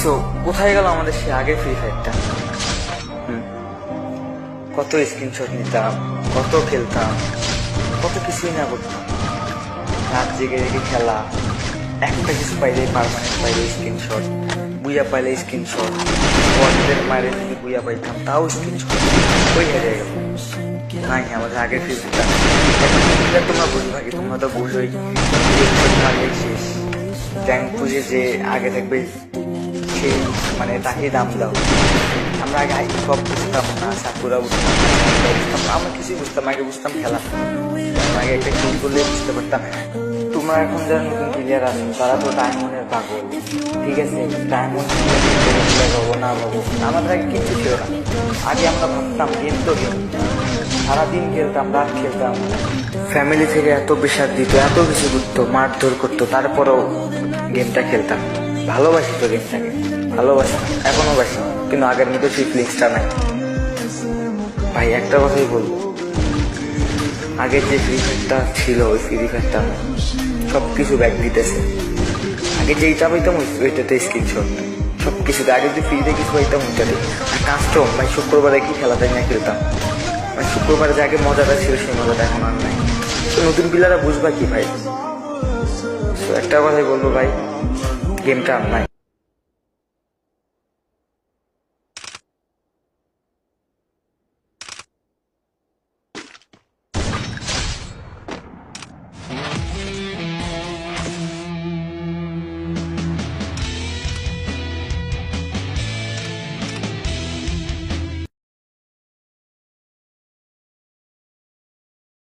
So কোথায় গেল আমাদের সে আগে ফ্রি ফায়ারটা? কত স্ক্রিনশট নিতাম, কত খেলতাম, কত কিছুই না করতাম। রাত জেগে জেগে খেলা, একটা কিছু পাইলে পারমানেন্ট পাইলে স্ক্রিনশট, বুইয়া পাইলে স্ক্রিনশট, ওয়ার্ডের মায়ের যদি বুইয়া পাইতাম তাও স্ক্রিনশট, ওই হেরে গেল। নাই আমাদের আগে ফ্রি ফায়ারটা তোমরা বুঝবা কি? তোমরা তো বুঝোই মারলেই শেষ। ট্যাঙ্ক পুজে যে আগে থাকবে সেই মানে তাকে দাম দাও। আমরা আগে সব বুঝতাম না, সাকুরা বুঝতাম না, আমরা কিছুই বুঝতাম। আগে বুঝতাম খেলা, আগে একটা খেল করলে বুঝতে পারতাম। তোমরা এখন যারা নতুন প্লেয়ার আছো তারা তো ডায়মন্ডের পাগল, ঠিক আছে? ডায়মন্ড পাবো না পাবো, আমাদের আগে কিচ্ছু ছিল না। আগে আমরা ভাবতাম গেম তো গেম, সারাদিন খেলতাম, রাত খেলতাম। ফ্যামিলি থেকে এত প্রেশার দিত, এত কিছু করতো, মারধর করতো, তারপরেও গেমটা খেলতাম। ভালোবাসি তো গেমটাকে, ভালোবাসি, এখনো বাসি, কিন্তু আগের মতো সেই ফিলিংসটা নাই ভাই। একটা কথাই বলবো, আগের যে ফ্রি ফায়ারটা ছিল ওই ফ্রি ফায়ারটা সব কিছু ব্যাক দিতেছে। আগে যেইটা পাইতাম ওইটাতে স্ক্রিনশট, সব কিছুতে। আগে যদি ফ্রিতে কিছু পাইতাম ওইটাতে। আর কাস্টম ভাই শুক্রবারে কি খেলাতে নিয়ে খেলতাম, মানে শুক্রবারে যে আগে মজাটা ছিল সেই মজাটা এখন আর নাই। তো নতুন প্লেয়াররা বুঝবা কি ভাই? একটা কথাই বলবো ভাই, গেমটা আর নাই।